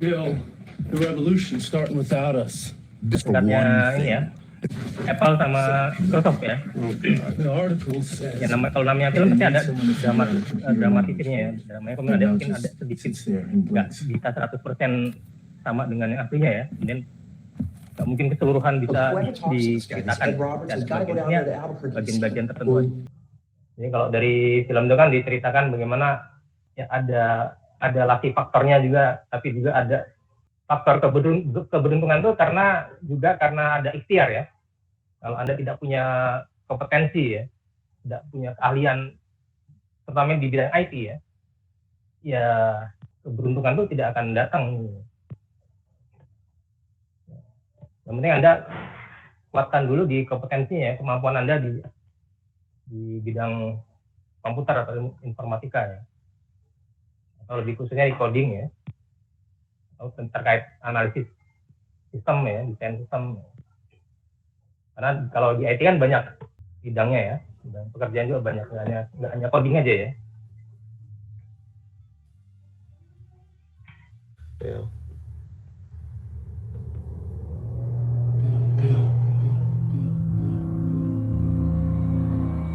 Bill, the revolution starting without us. Dekatnya ini ya, Apple sama Microsoft ya. The article says Ya kalau namanya film pasti ada dramatisirnya ya. Dramanya kemudian ada mungkin ada sedikit nggak bisa 100% sama dengan yang aslinya ya. Kemudian nggak mungkin keseluruhan bisa diceritakan bagian-bagian tertentu. Jadi kalau dari film itu kan diceritakan bagaimana ya ada laki faktornya juga, tapi juga ada faktor keberuntungan itu karena ada ikhtiar ya. Kalau Anda tidak punya kompetensi ya, tidak punya keahlian, terutama di bidang IT ya keberuntungan itu tidak akan datang. Yang penting Anda kuatkan dulu di kompetensinya ya, kemampuan Anda di bidang komputer atau informatika ya. Atau lebih khususnya di coding ya. Atau terkait analisis sistem ya, desain sistem. Karena kalau di IT kan banyak bidangnya ya, bidang pekerjaan juga banyak, nggak hanya coding aja ya. Yeah.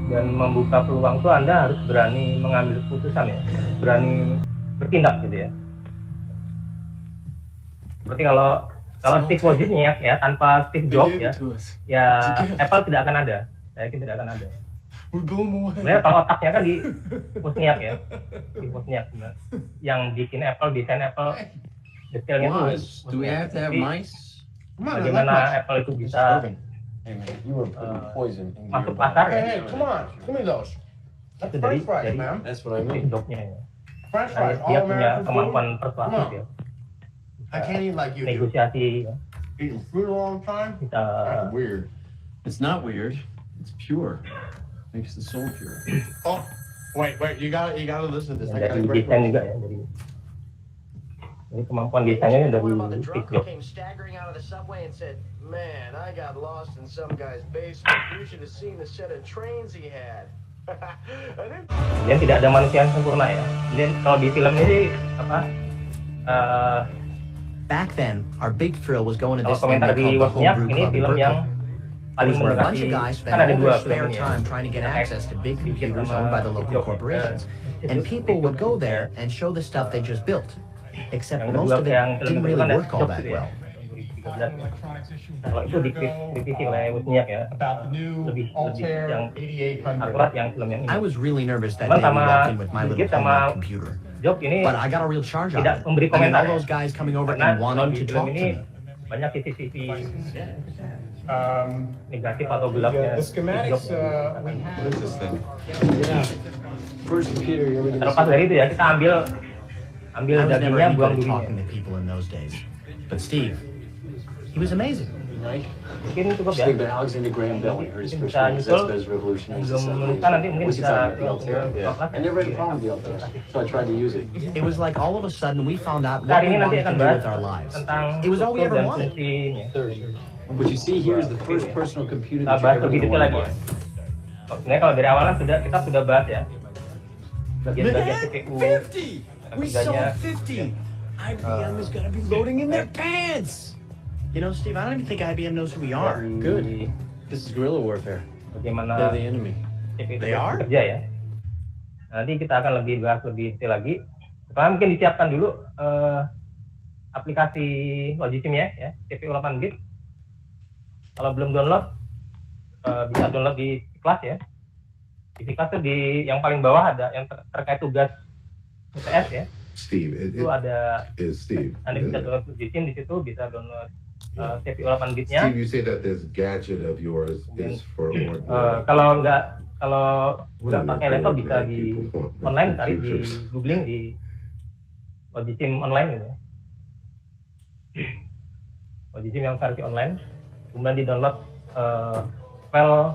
Dan membuka peluang itu Anda harus berani mengambil keputusan ya, berani bertindak gitu ya. Seperti kalau Steve Wozniak ya, tanpa Steve Jobs ya Apple tidak akan ada. Saya yakin tidak akan ada. Sebenarnya kalau otaknya kan di Wozniak ya, Steve Wozniak yang bikin Apple, desain Apple, detailnya itu. Do we have to have mice? Bagaimana Apple itu bisa masuk pasar ya? Hey, come on, give me those. Itu dari That's what I Steve mean. Jobs-nya ya. French Nah, fries, dia all punya American kemampuan food. persuasif ya. I can't eat like you do. Negosiasi ya. Eating fruit a long time? Bisa That's weird. It's not weird. It's pure. Makes the soul pure. Oh, wait, you gotta listen to this. I dari gotta break desain juga ya, dari kemampuan desainnya dari Steve Jobs. Came staggering out of the subway and said, "Man, I got lost in some guy's basement. You should have seen the set of trains he had." Dan tidak ada manusia yang sempurna ya. Dan kalau di film ini Back then, our big thrill was going to kalau this thing komentar they di called the Wozniak Homebrew ini Club in film yang Berkeley. paling Where a bunch mendekati, of guys kan spent ada all dua their spare film ya. time trying to get access to big computers owned by the local corporations. And people would go there and show the stuff they just built. Except Yang most kedua of it yang film didn't itu really kan ada work all Jobs that itu ya. well. 2013. Kalau itu dikritisi oleh Wozniak ya, lebih yang akurat yang film yang ini. I was really nervous that Cuman day we sama walked in with my little Sigit sama homemade computer. Jobs ini But I got a real charge out tidak of it. memberi I mean, komentar all ya. those guys coming over Karena and kalau wanting di to film talk to ini me. banyak sisi-sisi negatif atau gelapnya. The schematics Jobs. we have. What is this thing? First computer you ever did. Terlepas dari itu ya, kita ambil I was never dagingnya, any buang good at durinya. talking to people in those days. But Steve, he was amazing. Mungkin cukup ya. Steve, but Alexander Graham Bell, we heard his Mungkin first bisa name, nyusul. that's his revolutionary Belum society. menuliskan, nanti mungkin What's bisa your thought, the Altair? kelas. I never had a problem with the Altair, so I tried to use it. It was like all of a sudden we found out Hari what we ini nanti wanted akan to do bahas with our lives. tentang It was all we struktur ever dan wanted. fungsinya. What you see here is the first personal computer Kita that bahas you're ever lebih going detail to lagi want ya. to buy. Sebenarnya kalau dari awal kan kita sudah bahas ya. Bagian-bagian CPU, We kerjanya. sold 50. IBM is gonna be loading in their pants. You know, Steve, I don't even think IBM knows who we are. Good. This is guerrilla warfare. Bagaimana They're the enemy. CPU They are? kerja ya. Nanti kita akan bahas lebih detail lagi. Sekarang mungkin disiapkan dulu aplikasi Logisim ya, CPU 8 bit. Kalau belum download, bisa download di kelas ya. Di kelas tuh di yang paling bawah ada yang terkait tugas UTS ya. Steve, Itu ada is Steve. Anda bisa download Logisim, di situ bisa download CPU 8 bitnya. Steve, you say that this gadget of yours is for Kalau nggak pakai laptop bisa di online, cari di googling di Logisim online gitu ya. Logisim yang versi online, kemudian di download file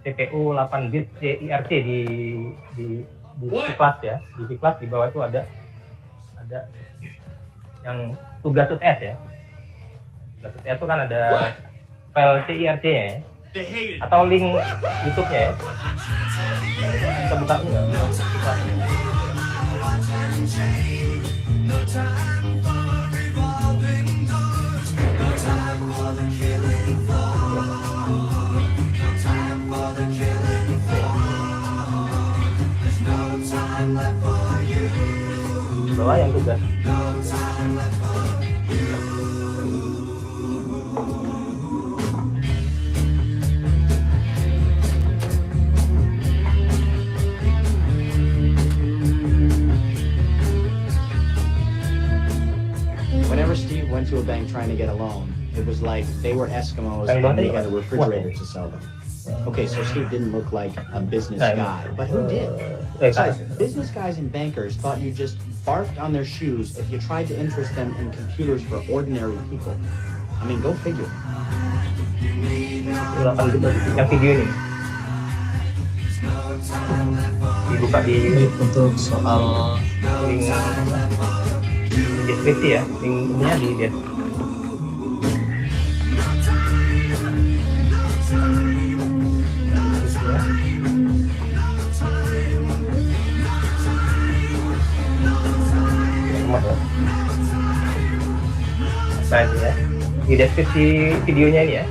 CPU 8 bit CIRC di kelas ya. Di kelas di bawah itu ada yang tugas UTS ya. Tugas UTS itu kan ada file CIRC-nya ya. Atau link YouTube-nya ya. Kita buka enggak? Steve went to a bank trying to get a loan, it was like they were Eskimos and they had a refrigerator to sell them. Okay, so Steve didn't look like a business guy, but who did? Besides, business guys and bankers thought you just barked on their shoes if you tried to interest them in computers for ordinary people. I mean, go figure. Yang video ini dibuka di Untuk soal link deskripsi ya, linknya di deskripsi. Nah, ini ya. Di deskripsi videonya ini ya.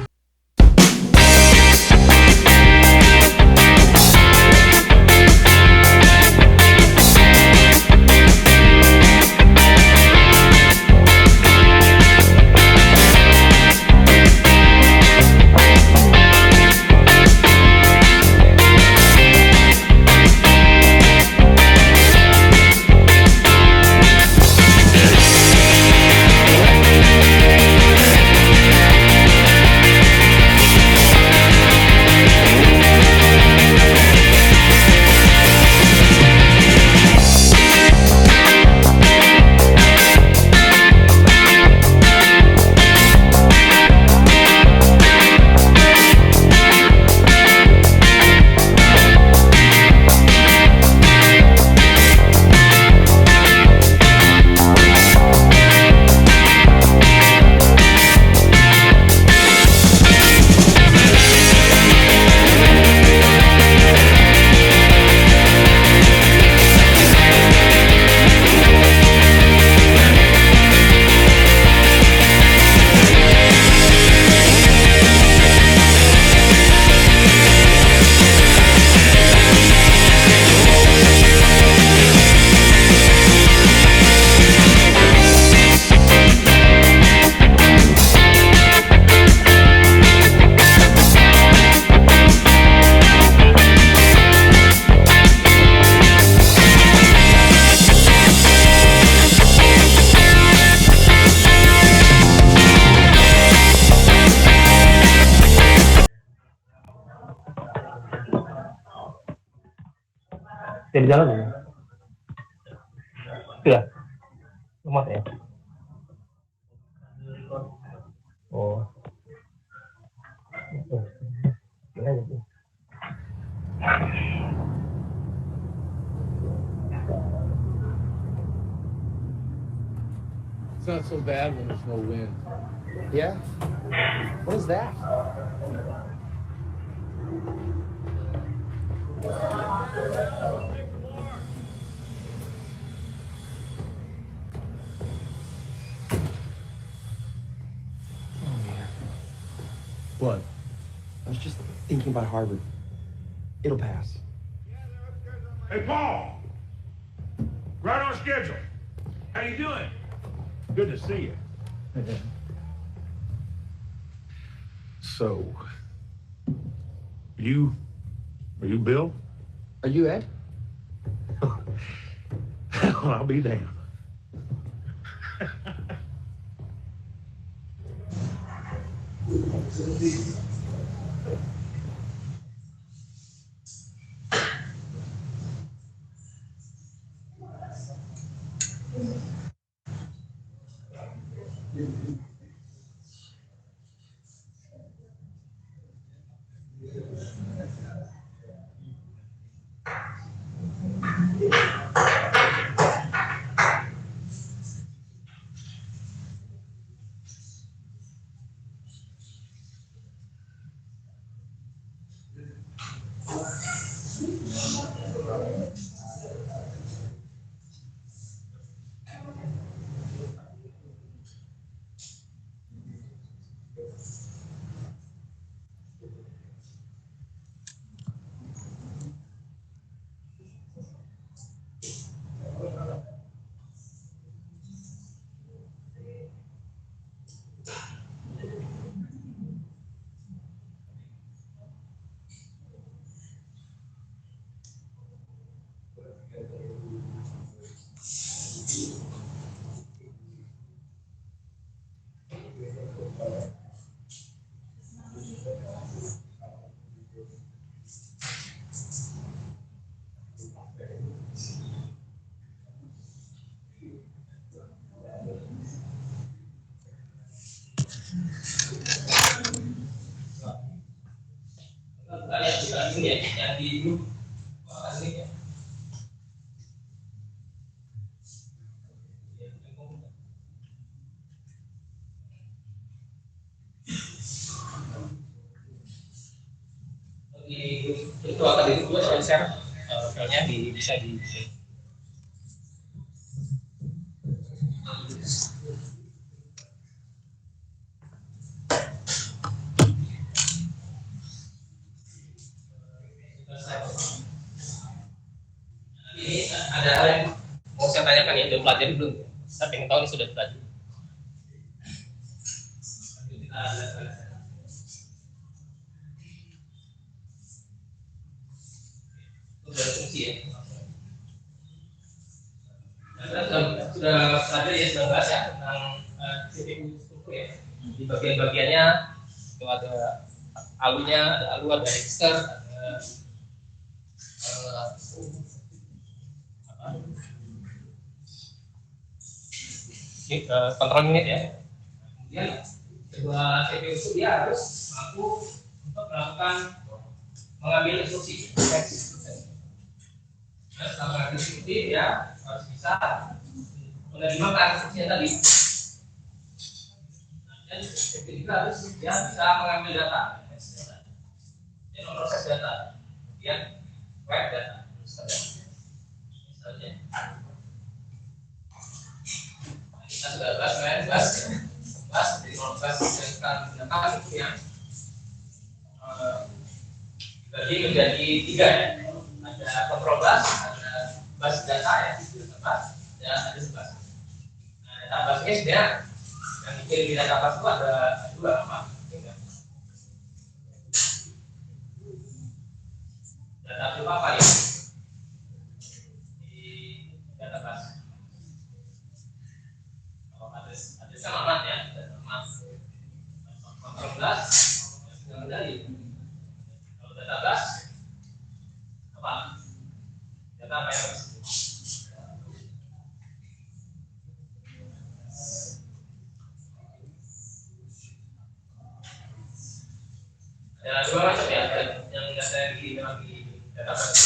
Jadi jalan ya? Sudah? Lemot ya? Oh. Gimana sih? it's not so bad when there's no wind. Yeah? What is that? What? I was just thinking about Harvard. It'll pass. Hey, Paul! Right on schedule. How you doing? Good to see you. So, are you Bill? Are you Ed? I'll be damned. ini ya, yang di ini ya. Itu akan juga saya share filenya bisa di ini ada hal yang mau saya tanyakan ya, udah pelajari belum? Saya pengen tahu ini sudah pelajari. Sudah fungsi ya. Sudah belajar ya, sudah bahas ya tentang CPU struktur ya. Di bagian-bagiannya itu ada alunya, ada alu, ada register, ada kontrol unit ya. Kemudian sebuah CPU itu dia harus mampu untuk melakukan mengambil instruksi. Setelah mengambil instruksi dia harus bisa menerima instruksinya tadi. Dan CPU juga harus dia bisa mengambil data, dia memproses data, kemudian web data. Misalnya kita sudah bahas dari proses yang gunakan itu yang dibagi menjadi 3 ya. Ada control bus, ada bus data ya, bus, dan ada bus. Nah, data busnya sebenarnya yang dikirim di data bus itu ada 2 apa? Data berupa apa ya? Di data bus. Ada alamat ya, alamat kontrol bus, yang kendali. Kalau data bus apa? Data apa ya? Ada 2 macam ya, yang data yang di data bus.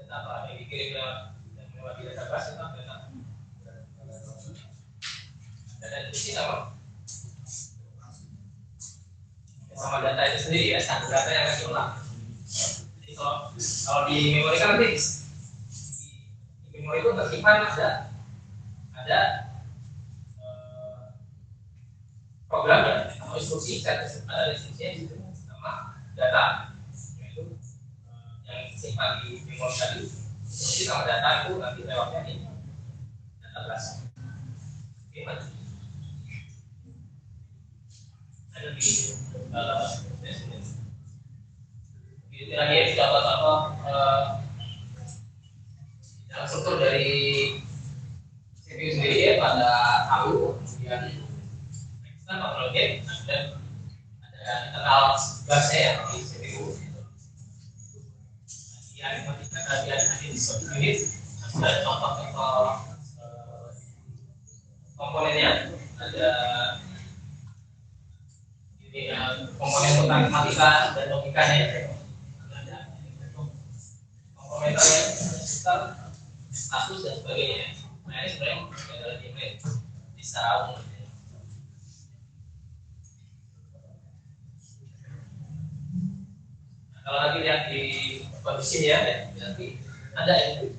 Data yang dikirim lewat database itu data. Data itu sama data itu sendiri ya, standar data yang akan diulang. Jadi kalau di memori kan nanti di memori itu tersimpan ada program ya, atau instruksi, ada instruksinya di situ sama data. Yang disimpan di memori tadi, jadi sama data itu nanti lewatnya di data bus. Gimana? Ada di itu lagi ya, contoh-contoh dalam struktur dari CPU sendiri ya, pada ALU, kemudian kontrol gate, dan ada internal busnya ya di CPU. Unit ada contoh-contoh komponennya, ada ini komponen tentang matematika dan logikanya ya, ada komponen sistem, status dan sebagainya. Nah ini sebenarnya adalah game bisa umum. Kalau lagi lihat di kondisi ya, nanti ada yang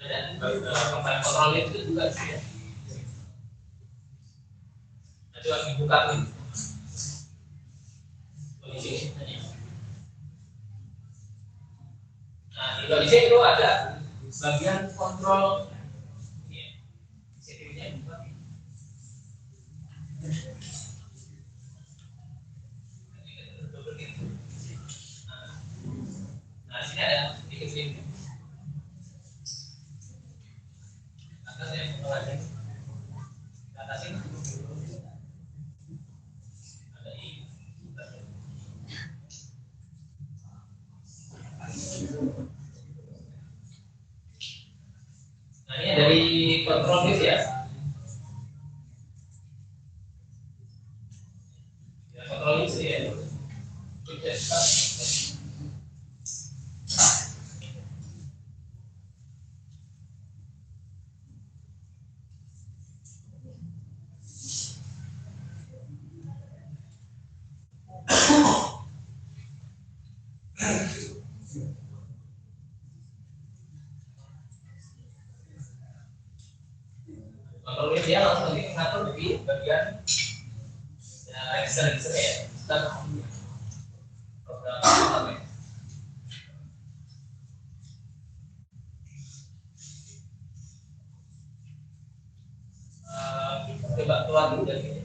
dan komponen kontrol itu juga ya. Nanti harus dibuka kondisi. Nah di kondisi itu ada bagian kontrol. Nah, sini ada sedikit link. Atas ya, Nah ini dari kontrol gitu ya. Kontrol gitu ya. Kontrol dia langsung mengatur di bagian register ya. Program coba keluar dulu dari ini.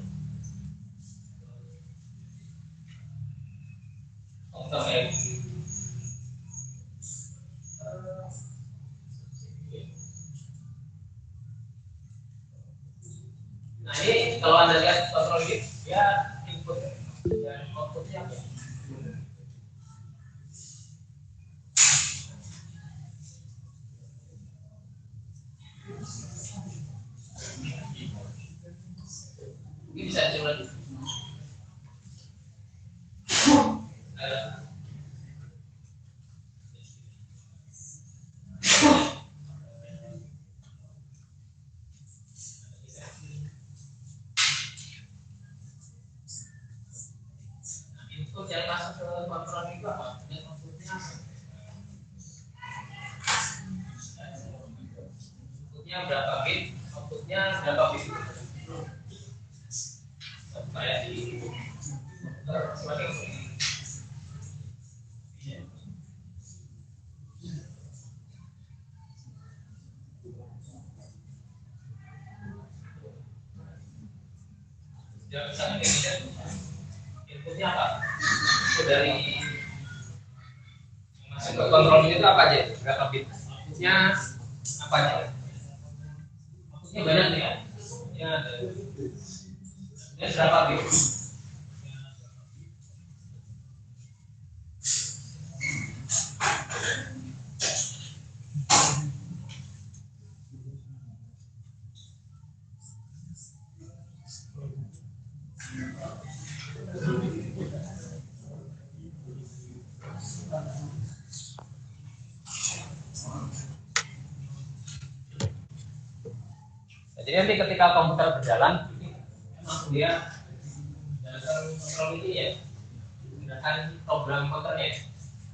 Nah ini kalau anda lihat kontrol ini ya input dan outputnya apa? Ini bisa coba dulu. Input yang masuk ke kontrol itu apa? Dan outputnya apa? Inputnya berapa bit? Outputnya berapa bit? Kayak di semakin ya misalnya inputnya apa? Input dari masuk ke kontrol ini itu apa aja? Berapa bit? Inputnya apa aja? Inputnya banyak nih ya. Inputnya ada. Ini berapa bit? Jadi nanti ketika komputer berjalan, memang dia menggunakan kontrol ini ya, menggunakan program counternya.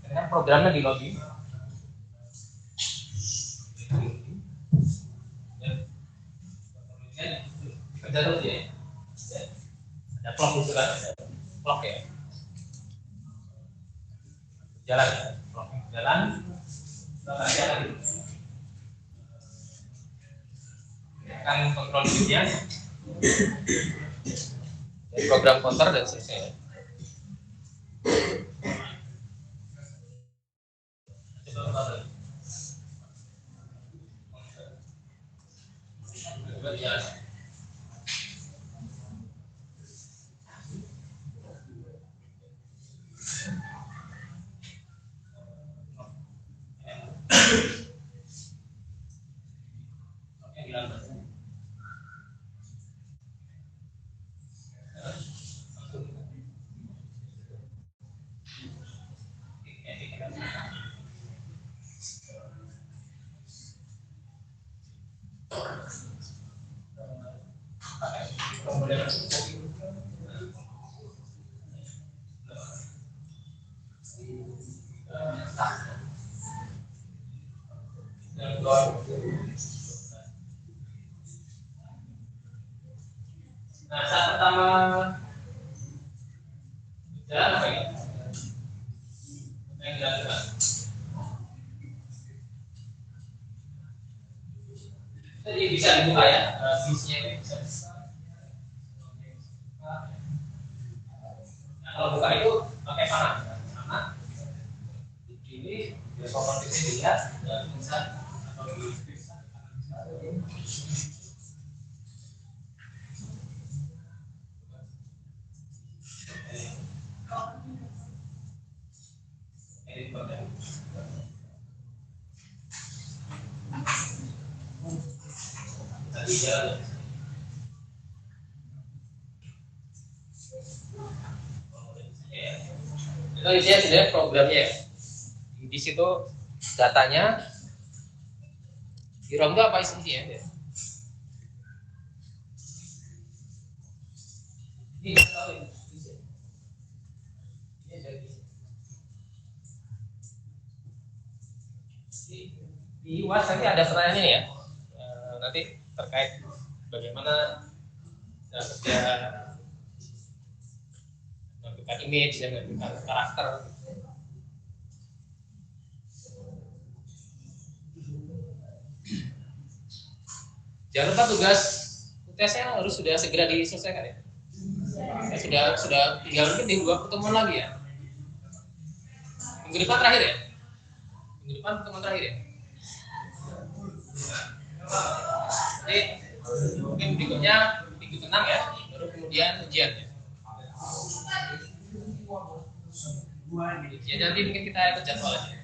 Karena programnya di login. Kerja terus ya. Ada clock itu kan, ada clock ya. Jalan, clock jalan, kita jalan dulu. Kan kontrol unitnya dari program counter dan seterusnya. Coba jalan. Oke, jalan. Nah, saat pertama jalan apa ya? Yang dilakukan. Jadi bisa dibuka ya, bisnya itu bisa dibuka. Nah, kalau buka itu pakai panah, ini biar propertisnya dilihat dan bisa atau edit konten. lagi jalan. Itu isinya sebenarnya programnya ya. Di situ datanya di ROM itu apa isinya ya? Di UAS nanti ada pertanyaan ini ya, nanti terkait bagaimana cara kerja menentukan image dan menentukan karakter. Jangan lupa tugas UTS-nya harus sudah segera diselesaikan ya. Sudah tinggal mungkin di 2 pertemuan lagi ya. Minggu depan terakhir ya. Minggu depan pertemuan terakhir ya. Jadi mungkin berikutnya minggu tenang ya, baru kemudian ujian ya. Ujian nanti mungkin kita ikut jadwalnya.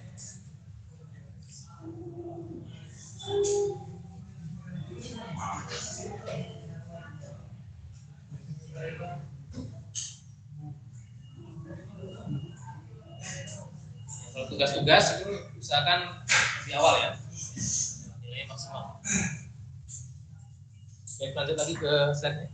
Kalau tugas-tugas itu usahakan di awal ya, nilainya maksimal. Baik, lanjut lagi ke slide-nya.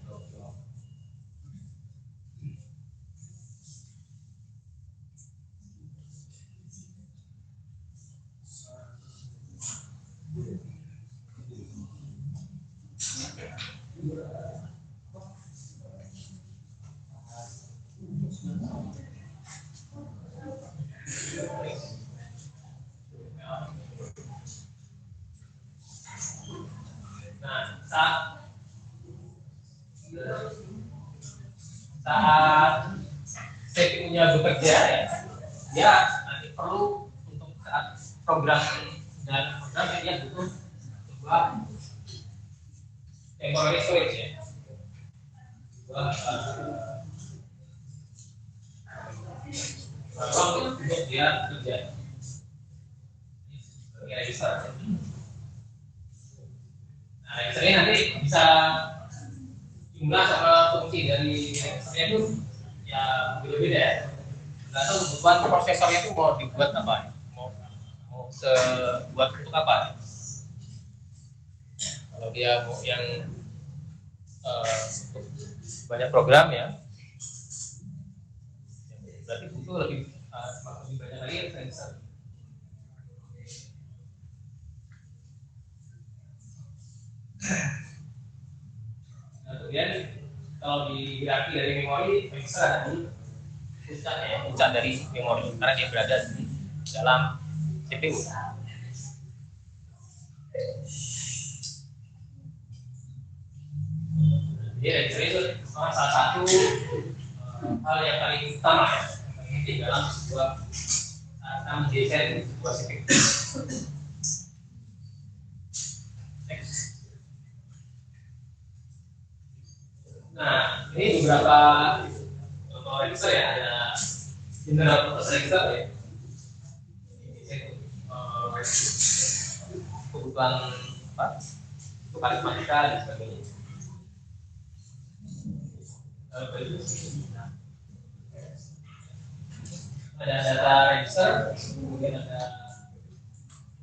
Saat CPU-nya bekerja ya, dia nanti perlu untuk saat program dan program dia butuh sebuah temporary storage ya, ruang untuk dia bekerja. Kira bisa. Nah, ini nanti bisa jumlah sama fungsi dari registernya itu ya beda-beda ya. Tergantung kebutuhan prosesornya itu mau dibuat apa, mau buat untuk apa. Kalau dia mau yang banyak program ya, berarti butuh lebih banyak lagi register. Nah, kemudian kalau di hierarki dari memori, register ada di puncak dari memori karena dia berada di dalam CPU. Jadi register itu salah satu hal yang paling utama ya, penting dalam sebuah mendesain sebuah CPU. Nah, ini beberapa contoh register ya, ada general purpose register ya. Kebutuhan apa? Untuk aritmatika dan sebagainya. Ada data register, kemudian ada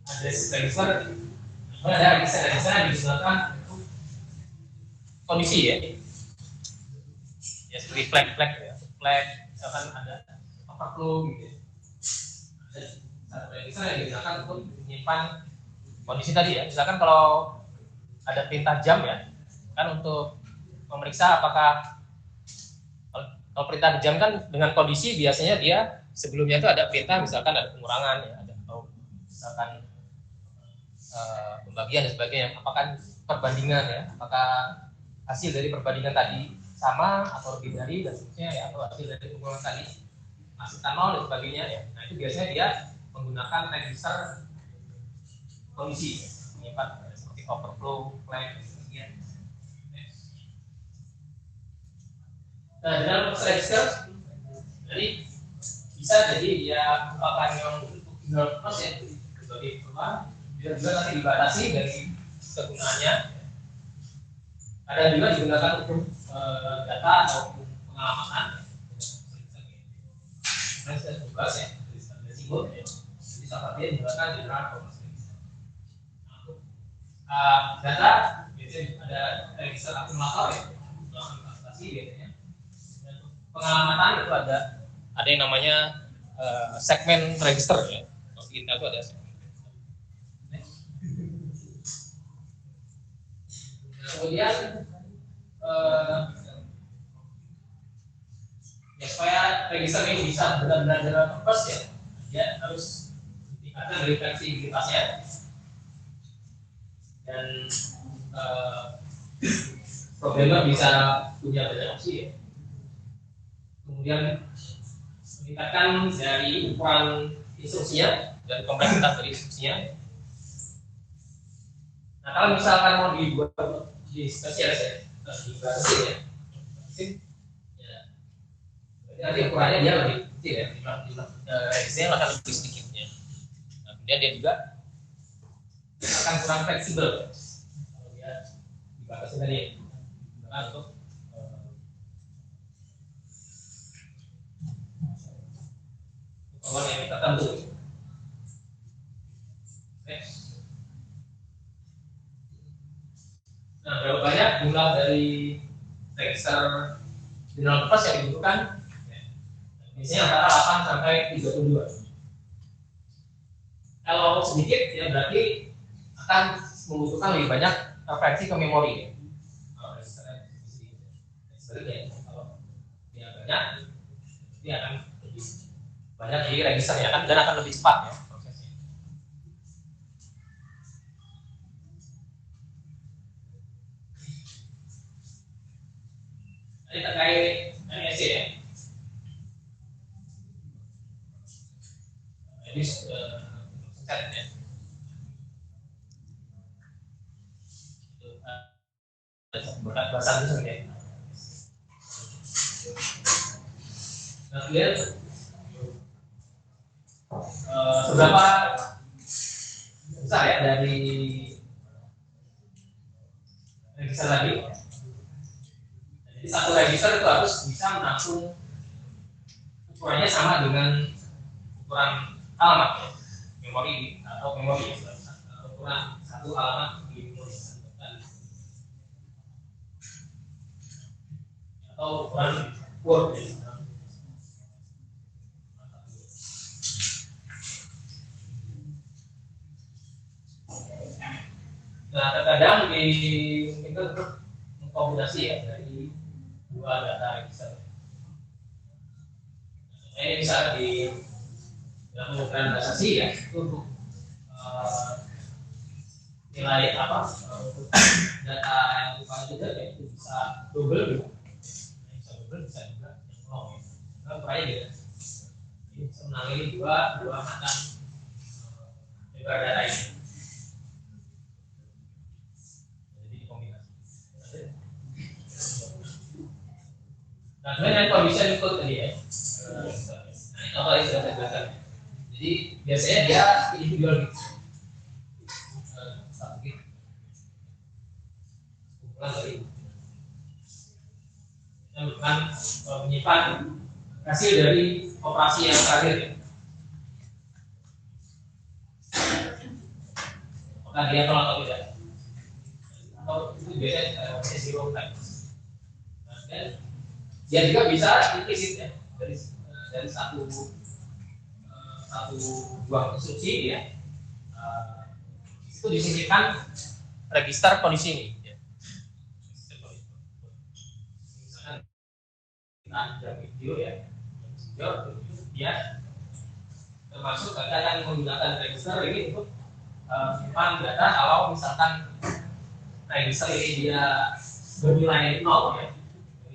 address register, kemudian ada register yang digunakan untuk kondisi ya. Ya seperti flag ya, flag misalkan ada overflow gitu. Ada register yang digunakan untuk menyimpan kondisi tadi ya. Misalkan kalau ada perintah jam ya, kan untuk memeriksa apakah kalau perintah jam kan dengan kondisi biasanya dia sebelumnya itu ada perintah misalkan ada pengurangan ya, ada atau misalkan pembagian dan sebagainya. Apakah perbandingan ya, apakah hasil dari perbandingan tadi sama atau lebih dari dan seterusnya ya, atau hasil dari pengurangan tadi masukkan 0 dan sebagainya ya. Nah itu biasanya dia menggunakan register kondisi menyimpan seperti overflow, flag, dan sebagainya. Nah dalam register jadi bisa jadi dia merupakan yang general purpose ya sebagai perubahan, dia juga nanti dibatasi dari kegunaannya. Kadang juga digunakan untuk data atau pengamatan. Nah, saya tugas ya, dari simbol ya. Jadi salah satunya digunakan general purpose register. Data biasanya ada register akumulator ya, transaksi biasanya. Dan pengamatan itu ada yang namanya segmen register ya. Kalau kita itu ada segmen. Kemudian ya supaya register ini bisa benar-benar general purpose ya, dia harus ditingkatkan dari fleksibilitasnya dan programmer bisa punya banyak opsi ya. Kemudian meningkatkan dari ukuran instruksinya dan kompleksitas dari instruksinya. Nah, kalau misalkan mau dibuat di spesialis ya, di basis ya, berarti nanti ukurannya dia lebih kecil ya, registernya akan lebih sedikit ya. Nah, kemudian dia juga akan kurang fleksibel kalau dia dibatasi tadi untuk ukuran yang tertentu. Nah, berapa banyak jumlah dari register general purpose yang dibutuhkan? Biasanya antara 8 sampai 32. Kalau sedikit ya berarti akan membutuhkan lebih banyak referensi ke memori. Kalau registernya sedikit, sebaliknya kalau dia banyak, dia akan lebih banyak di registernya kan dan akan lebih cepat ya prosesnya. Ini terkait NSC ya. Ini set ya. Bahasa Inggris ya. Nah, kemudian seberapa besar ya dari register tadi? Jadi satu register itu harus bisa menampung ukurannya sama dengan ukuran alamat ya, memori atau memori ukuran satu alamat di memori atau ukuran word ya. Nah, terkadang mungkin itu mengkombinasi ya dari dua data register. Ini bisa dalam penggunaan bahasa C ya, itu untuk nilai apa untuk data yang bukan juga ya, itu bisa double gitu. Bisa double bisa juga yang long ya. Nah, ukurannya beda. Ini bisa menangani dua macam lebar data ini. Nah, sebenarnya condition code tadi ya. Nah, itu apa yang sudah saya jelaskan. Jadi biasanya dia individual gitu. Satu gitu. Kumpulan dari. Kita bukan menyimpan hasil dari operasi yang terakhir. Apakah dia tolak atau tidak? Atau itu biasanya zero time. Nah, dia juga bisa implisit ya dari satu buah instruksi ya itu disisipkan register kondisi ini ya. Misalkan kita ada video ya dia termasuk kita akan menggunakan register ini untuk menyimpan data kalau misalkan register ini dia bernilai 0 ya.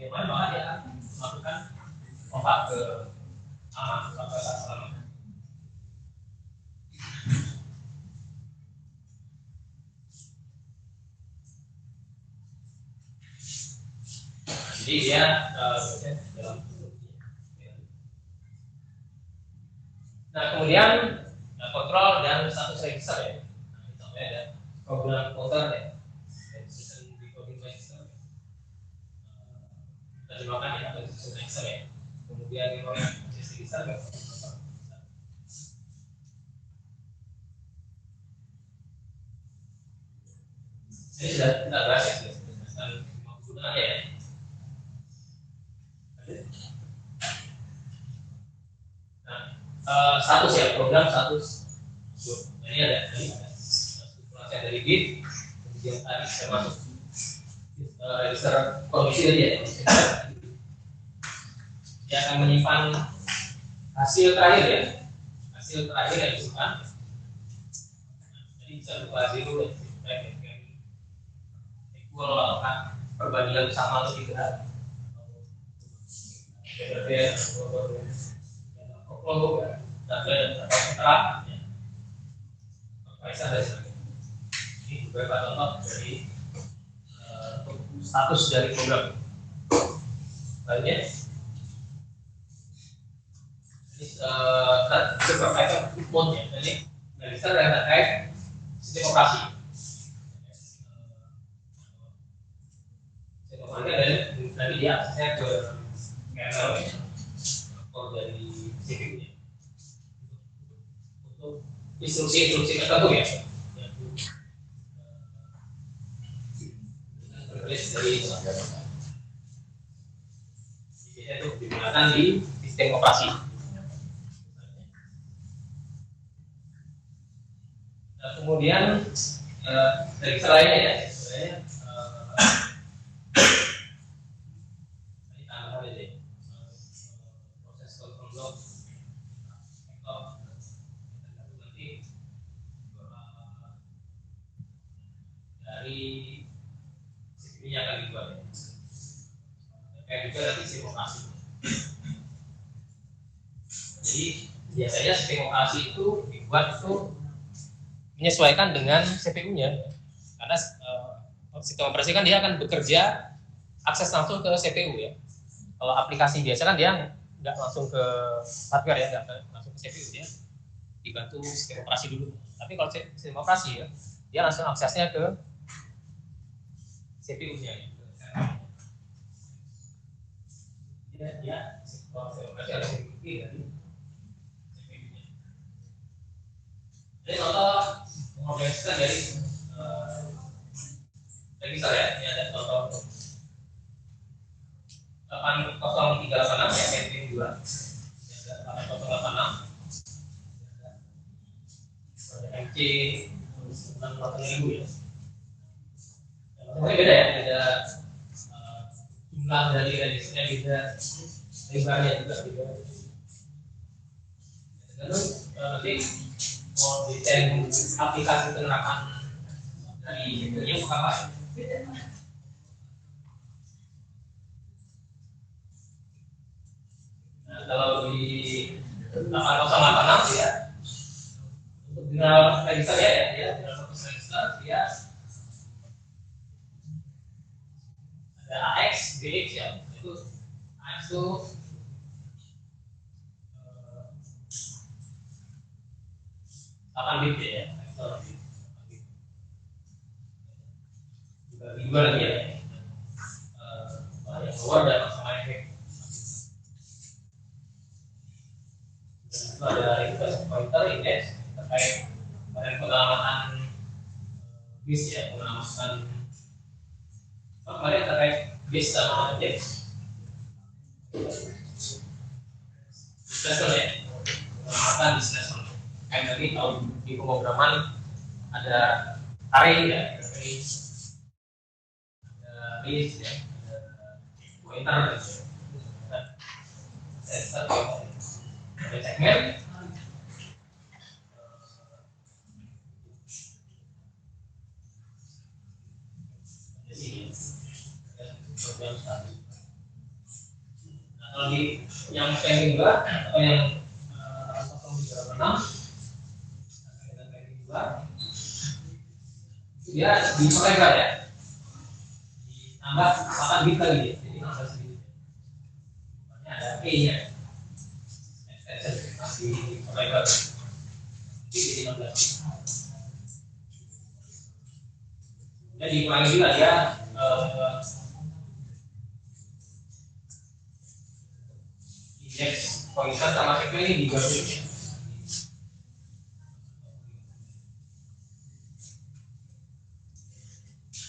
Maka dia melakukan lompat ke alamat sampai alamat. Jadi dia dalam. Nah, kemudian kontrol dan status register ya. Nah, contohnya ada program counter ya. Decision decoding register. sudah kita bahas ya, sudah menggunakan ya. Nah, status ya, program status. Nah, ini ada dari BIT, kemudian tadi saya masuk register komisi tadi ya. Dia akan menyimpan hasil terakhir ya, hasil terakhir yang disimpan. Jadi bisa berupa zero ya, equal apakah perbandingan sama atau tidak. Kelompok dan setara ini beberapa contoh dari status dari program. Lainnya ini terkait mode ya, jadi register yang terkait sistem operasi. Sistem operasi dari nanti dia aksesnya ke kernel atau dari CPU-nya untuk instruksi-instruksi tertentu ya. Dari itu digunakan di sistem operasi. Nah, kemudian dari selainnya ya, proses control block nanti dari ini akan dibuat ya. Kayak juga nanti sistem operasi. Jadi biasanya sistem operasi itu dibuat itu menyesuaikan dengan CPU-nya, karena sistem operasi kan dia akan bekerja akses langsung ke CPU ya. Kalau aplikasi biasa kan dia nggak langsung ke hardware ya, nggak langsung ke CPU, dia dibantu sistem operasi dulu. Tapi kalau sistem operasi ya, dia langsung aksesnya ke CPU-nya ya. Dia kalau sistem operasi harus diikuti dari CPU-nya. Jadi contoh mengoperasikan dari misal ya, ini ada contoh 80386 ya, campaign 2 ada 8086 ada MC 68000 ya. Semuanya beda ya, beda jumlah dari registernya, beda lebarnya juga beda. Lalu nanti mau desain aplikasi penerapan dari itu apa? Nah, kalau di 8086 ya, untuk general register ya, general register dia ada AX, BX ya, itu AX itu bit ya, juga lagi ya, yang keluar dan sama efek. Itu ada request pointer index terkait dengan pengamatan bis ya, pengamatan kemarin terkait bis sama index. Displacement ya, pengamatan displacement. Kayak tadi kalau di pemrograman ada array ya, ada list ya, ada pointer gitu. Ada segmen, nah, kalau di yang pending 2 atau yang 036 dia diperlebar ya, ditambah 8 bit lagi ya, jadi 16 bit. Ada E-nya, extension masih diperlebar, jadi 16 bit. Jadi dikurangi juga dia indeks pointer sama segmen ini digabung ya.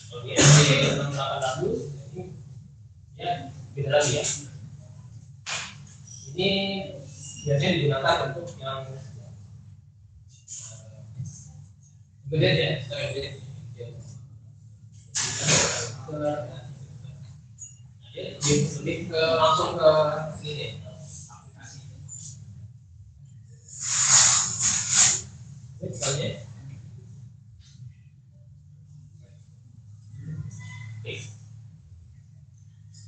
Kalau 6800 ini ya beda lagi ya. Ini biasanya digunakan untuk yang gede ya, gede. Lebih ke langsung ke sini deh, aplikasi. Ini misalnya. Oke.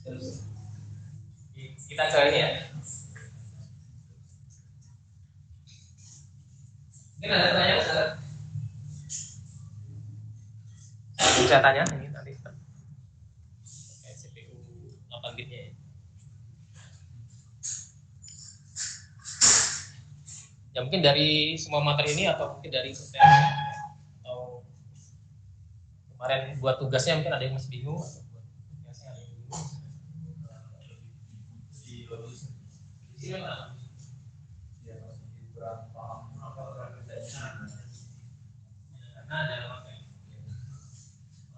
Terus kita ke ini ya. Mungkin ada pertanyaan, saudara? Saya tanya ini nanti. CPU 8 bitnya ya. Ya mungkin dari semua materi ini atau mungkin dari konten atau kemarin buat tugasnya mungkin ada yang masih bingung atau buat tugasnya ada yang bingung. Di sini mana? Ya masih kurang paham apa kerjanya. Karena ada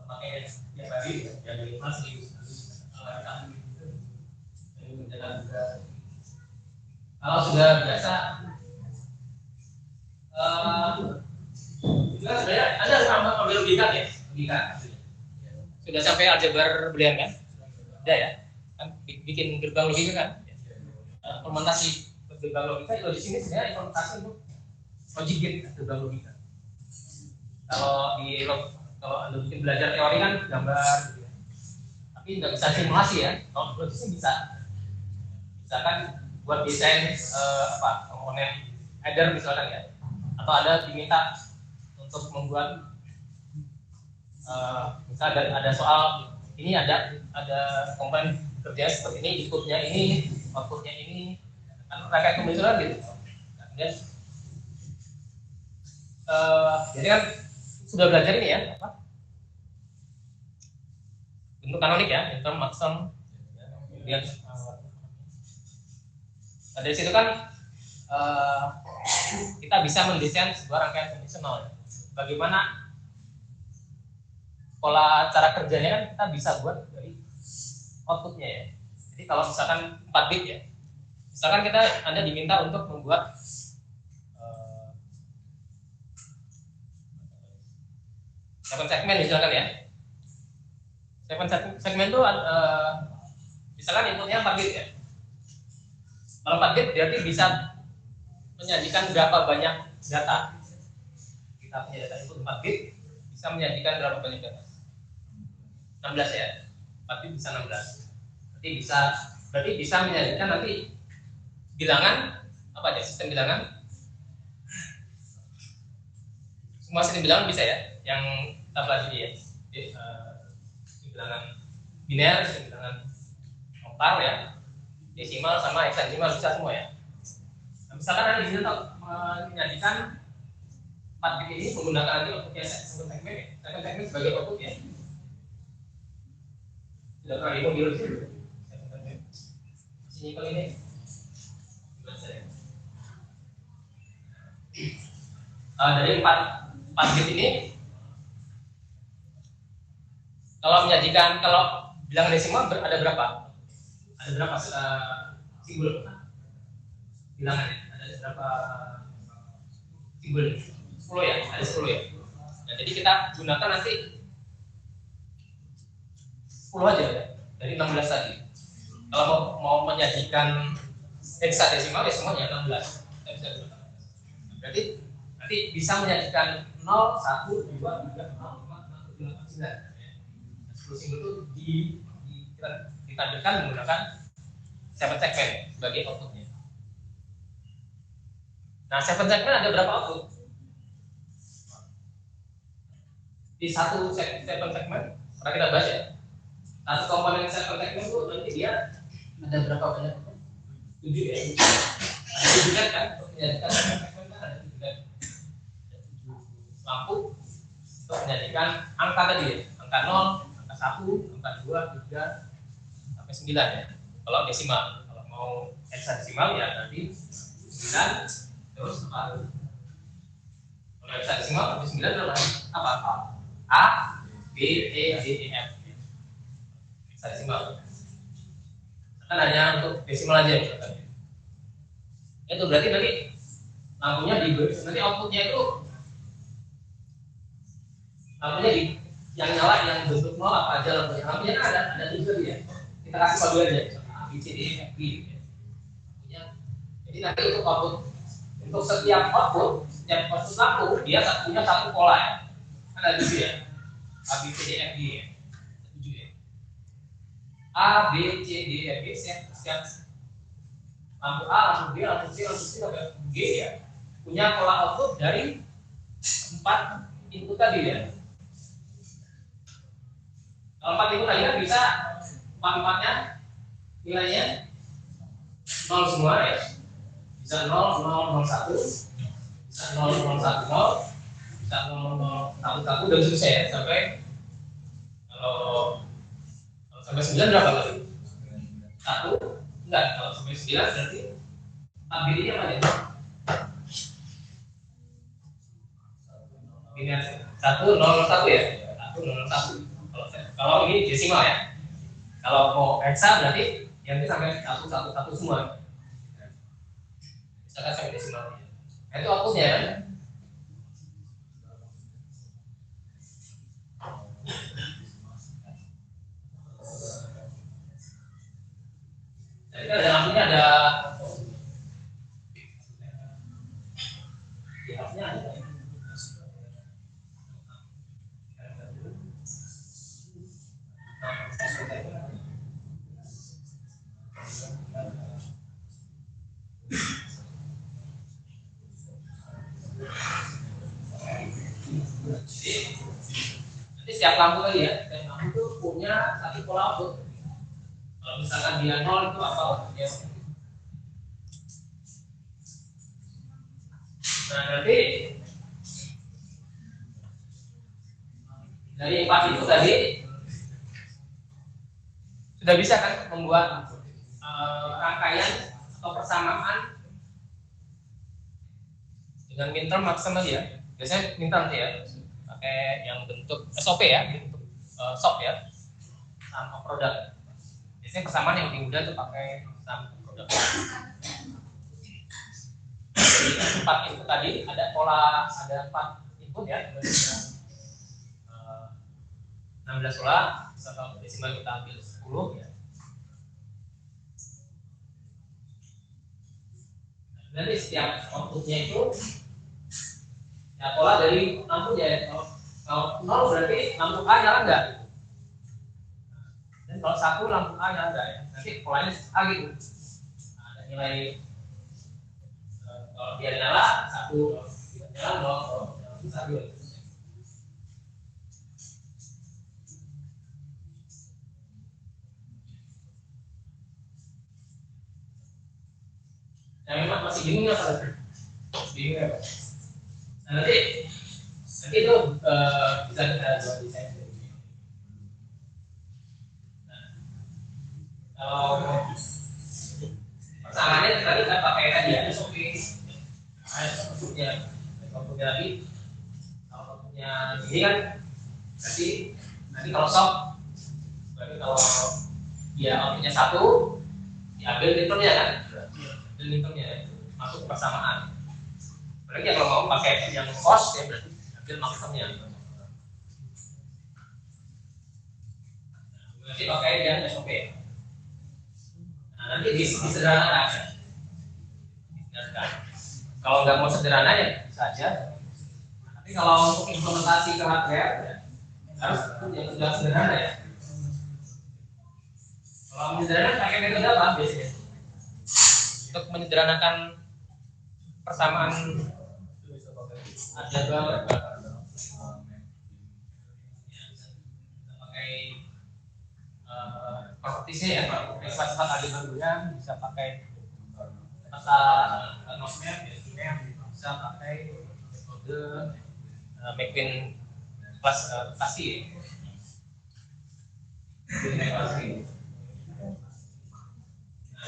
pakai yang tadi yang dari kelas kalau sudah biasa juga sebenarnya ada ambil logika ya, logika sudah sampai aljabar boolean kan, ada ya kan bikin gerbang logika kan, implementasi gerbang logika itu di sini sebenarnya implementasi untuk logic gate gerbang logika. Kalau Anda mungkin belajar teori kan gambar gitu ya. Tapi nggak bisa simulasi ya. Kalau logis bisa kan buat desain komponen header misalkan ya. Atau ada diminta untuk membuat misalnya ada soal ini ada komponen kerja seperti ini, inputnya ini, outputnya ini, kan kayak pembicaraan gitu. Nah, kemudian jadi kan sudah belajar ini ya bentuk kanonik ya, interm, maxim, kemudian dari situ kan kita bisa mendesain sebuah rangkaian kondisional. Bagaimana pola cara kerjanya kan kita bisa buat dari outputnya ya. Jadi kalau misalkan 4 bit ya, misalkan Anda diminta untuk membuat segmen misalkan ya. Segmen itu misalkan inputnya 4 bit ya. Kalau 4 bit berarti bisa menyajikan berapa banyak data. Kita punya data input 4 bit bisa menyajikan berapa banyak data? 16 ya. 4 bit bisa 16. Berarti bisa menyajikan nanti bilangan apa aja, sistem bilangan. Semua sistem bilangan bisa ya, yang kita pelajari ya. Bilangan biner, bilangan oktal ya, desimal sama hexadesimal bisa semua ya. Nah, misalkan Anda bisa menyajikan 4 bit ini menggunakan nanti outputnya segmen ya, segmen sebagai output ya. Tidak pernah diambil di sini. Sini kalau ini dari 4 bit ini kalau menyajikan, kalau bilangan desimal ada berapa? Ada berapa simbol bilangan ya? Ada berapa simbol? 10 ya? Ada 10 ya? Nah, jadi kita gunakan nanti 10 aja ya, dari 16 tadi. Kalau mau menyajikan hexadesimal ya semuanya 16. Berarti nanti bisa menyajikan 0, 1, 2, 3, 4, 5, 6, 7, 8, 9. 10 simbol itu ditampilkan menggunakan 7 segmen sebagai outputnya. Nah, 7 segmen ada berapa output? Di satu segmen, pernah kita bahas ya. Satu komponen 7 segmen itu nanti dia ada berapa banyak? 7 ya. Ada 7 kan? Untuk menjadikan 7 segmen kan ada 7 kan? Ada 7 lampu untuk menjadikan angka tadi ya. Angka 0, 1, angka 2, 3, sampai 9 ya. Kalau desimal, kalau mau hexadesimal ya nanti 9 terus apa? Kalau hexadesimal nanti 9 adalah apa? A, B, E, D, E, F. desimal. Kan hanya untuk desimal aja misalkan. Itu berarti nanti lampunya nanti outputnya itu lampunya yang nyala yang bentuk nol apa aja lampunya kan ada tujuh dia. Kita kasih kode aja, A, B, C, D, E, F, G. Jadi nanti untuk output untuk setiap output lampu dia punya satu pola ya. Kan ada tujuh ya. A, B, C, D, F, G ya. Tujuh ya. A, B, C, D, F, G setiap lampu A, lampu B, lampu C, lampu C, sampai G ya punya pola output dari 4 input tadi ya. Kalau 4 input tadi kan bisa 4-4-nya nilainya 0 semua ya. Bisa 0, 0, 0, 1, bisa 0, 0, 1, 0, bisa 0, 0, 1, 1 dan seterusnya ya sampai kalau sampai 9 berapa lagi? 1 enggak, kalau sampai 9 berarti tabelnya apa ya? Ini 1, 0, 1 ya? 1, 0, 1 kalau ini desimal ya. Kalau mau hexa berarti yang ini sampai 1, 1, 1 semua. Misalkan sampai desimal. Nah itu outputnya ya. Jadi kan ada lampunya ada di harusnya ada. Nanti setiap lampu lagi ya, setiap lampu itu punya satu pola output. Kalau misalkan dia 0 itu apa outputnya? Nah nanti dari 4 itu tadi sudah bisa kan membuat rangkaian atau persamaan dengan minterm maximum ya. Biasanya minterm ya, pakai yang bentuk SOP ya, bentuk SOP ya, sama produk. Biasanya persamaan yang lebih mudah itu pakai sama produk. Jadi 4 input tadi ada pola, ada 4 input ya, 16 pola, kalau desimal kita ambil 10 ya. Nanti setiap outputnya itu ya pola dari lampu ya. Kalau 0 berarti lampu A nyala enggak? Dan kalau 1 lampu A nyala enggak ya? Nanti polanya A gitu. Nah, ada nilai kalau dia nyala 1, kalau tidak nyala 0, 1. Yang memang masih bingung apa? Bingung apa? Nah, nanti itu bisa kita buat desain. Nah, kalau persamaan tadi kita pakai tadi ya SOP. Outputnya lagi. Kalau outputnya ini kan berarti nanti kalau sok berarti kalau dia outputnya 1 diambil liternya kan? Liternya masuk persamaan. Apalagi kalau mau pakai yang cost ya berarti ambil maksimumnya. Berarti pakai yang SOP. Nah, nanti disederhanakan. Kalau nggak mau sederhana ya bisa aja. Tapi kalau untuk implementasi ke hardware ya, harus yang sudah sederhana ya. Kalau menyederhanakan pakai metode apa biasanya? Untuk menyederhanakan persamaan ada berapa? Pakai propertisnya ya, sifat-sifat aliran bisa pakai kata nosnya, biasanya bisa pakai metode McQueen klasifikasi.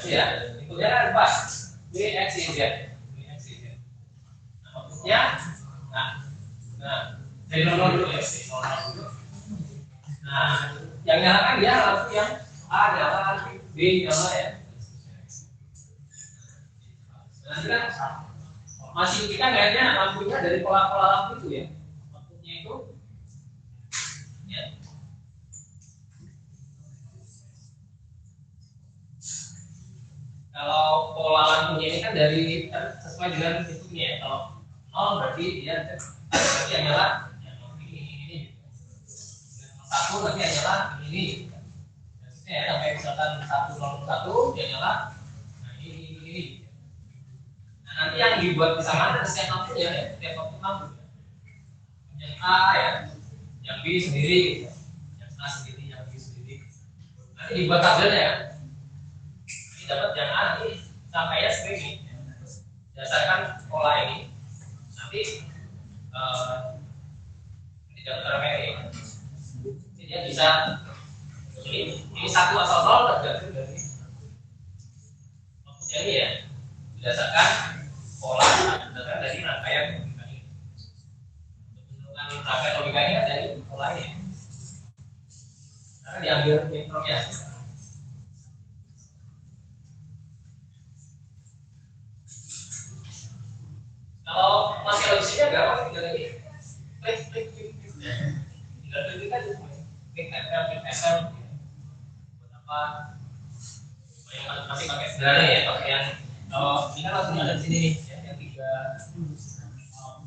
Ya, itu dia kan pas B, X, Y, Z. Nah, outputnya, dari 0 dulu ya, dari 0 dulu. Nah, yang nyalakan dia langsung yang A jalan, B jalan ya. Nanti kan masih kita lihatnya lampunya dari pola-pola lampu itu ya. Lampunya itu ya. Kalau pola lampunya ini kan dari sesuai dengan hitungnya ya. Kalau 0 berarti dia berarti yang nyala ini. Satu nanti yang nyala ini. Ya, sampai misalkan 101 dia nyala. Nah ini. Nah, nanti yang dibuat di sana ada setiap lampunya ya, setiap lampu. Yang A ya, yang B sendiri, yang A sendiri, yang B sendiri. Nanti dibuat tabelnya ya. Ini dapat yang A ini sampainya seperti ini. Berdasarkan pola ini, nanti ini dapat rame ini. Jadi dia bisa ini 1 atau 0 tergantung dari lampunya ini ya. Berdasarkan pola berdasarkan dari rangkaian logika ini. Untuk rangkaian logika ini kan dari polanya. Karena diambil intronya. Kalau masih logisnya gampang tinggal lagi klik. Tinggal klik aja klik FL. Buat apa? Masih pakai sederhana ya, pakai yang kalau ini kan langsung ada di sini nih, ya, yang 3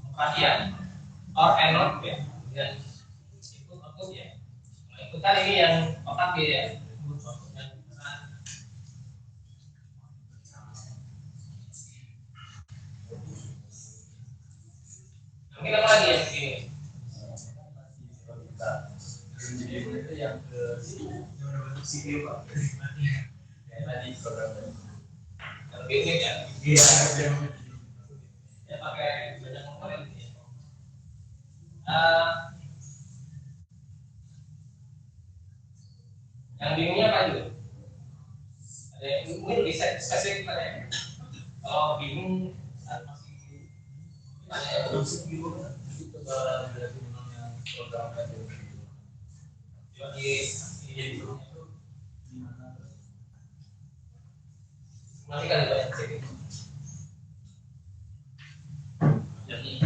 operasian or and not ya, dan input output ya. Kalau input kan ini yang otak ya, mungkin apa lagi yang begini? Itu yang ke CPU Pak. Yang tadi programnya. Lebih unik ya? Iya. Ya pakai banyak komponen ya. Yang bingungnya apa juga? Ada yang mungkin lebih spesifik pada ya. Kalau bingung masih ada yang belum sebelum itu coba berarti memang yang programnya dulu. Jadi jadi itu gimana? Nanti kan ada yang cek. Jadi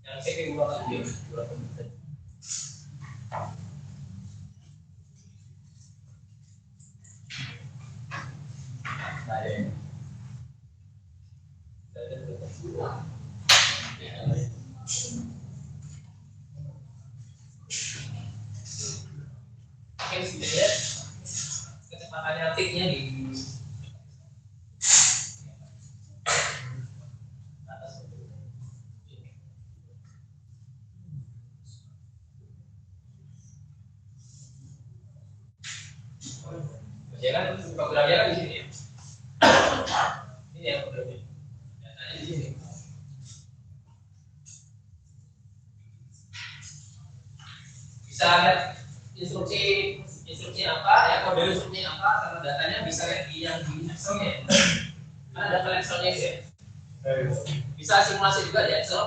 yang cek itu berapa dia? Berapa menit? Nah ya. Mungkin sebenarnya kecepatannya tiknya di ya kan programnya kan di sini ya. Ini yang programnya. Datanya di sini. Bisa lihat instruksi apa ya, kode instruksi apa, karena datanya bisa lihat yang di Excel-nya. Kan ada file Excel-nya gitu ya. Bisa simulasi juga di Excel.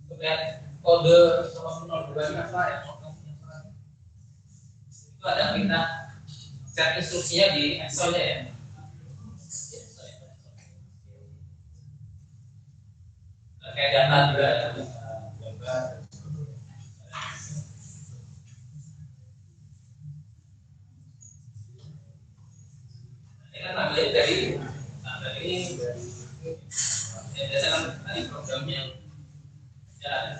Untuk lihat kode sama 02 apa ya. Itu ada kita set instruksinya di Excel-nya ya. Kayak data juga ada gambar. Ini kan ambilnya dari biasanya kan tadi program yang ya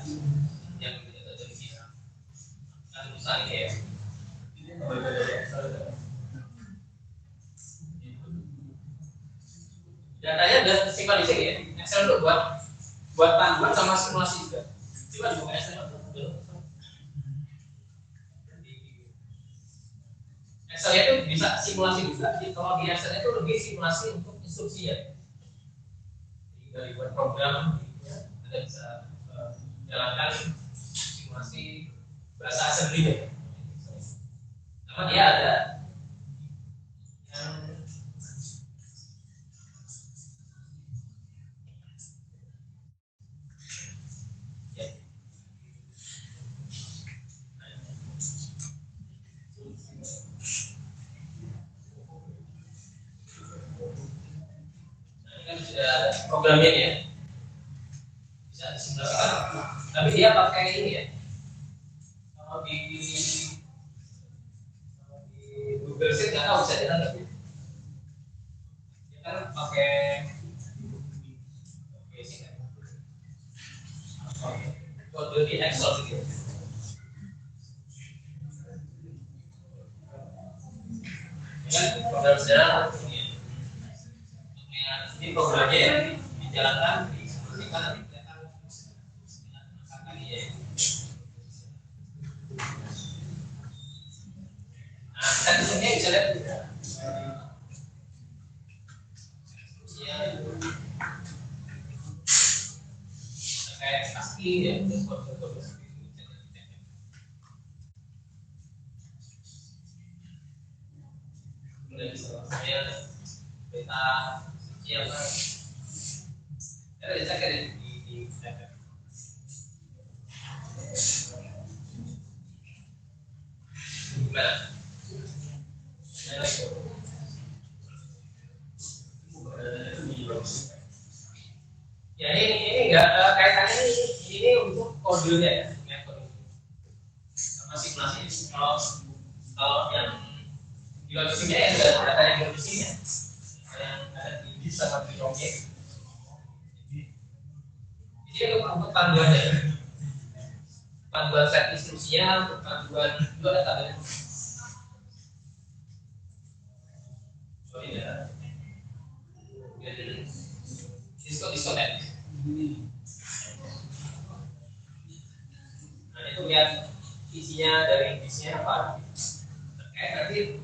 yang kita jadi kan usaha ini ya. Datanya udah simpan di sini ya. Excel untuk buat panduan sama simulasi juga. Coba dibuka Excel. Excel itu bisa simulasi juga. Kalau di Excel itu lebih simulasi untuk instruksi ya. Jadi dari buat program, ya, Anda bisa jalankan simulasi bahasa assembly ya. Karena dia ada yang sudah ada programnya ya, bisa disimulasikan. Tapi dia pakai ini ya. Kalau di Google Sheet nggak tahu bisa jalan tapi dia kan pakai kode di Excel gitu. Kan program sederhana ini programnya yang dijalankan disimulasikan nanti kelihatan akan ya. Nah, kita di sini bisa lihat kayak pasti ya saya berita siapa ada dicek di gimana ya ini enggak kaitannya ini untuk kodenya ya sama simulasi kalau yang di websitenya yang ada data yang websitenya yang ada di bis sama di objek jadi untuk panduannya panduan set instruksinya untuk panduan itu ada tandanya oh iya disconnect nah itu lihat isinya dari bisnya apa nanti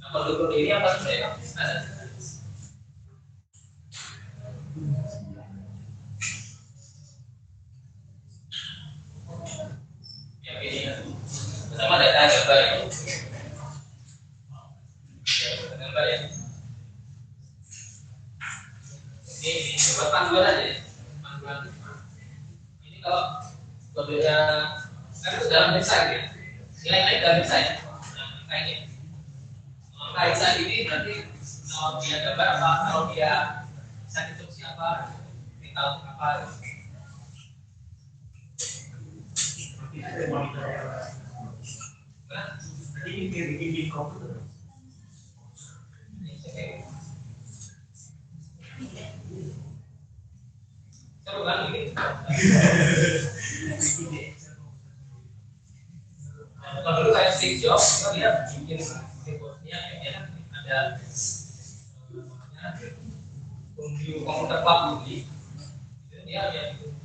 pendukung ini apa sebenarnya ada yang ini pertama data gambar ya gambar ya ini buat panduan aja ya panduan ini kalau kodenya kan itu dalam website ya nilai-nilai dalam website nah kayaknya kait saat ini berarti kalau dia gambar apa, kalau dia set instruksi apa, kita untuk apa? Ini di komputer. Seru kan ini? Kalau dulu kayak Steve Jobs, dia bikin ya ada review komputer club itu dia itu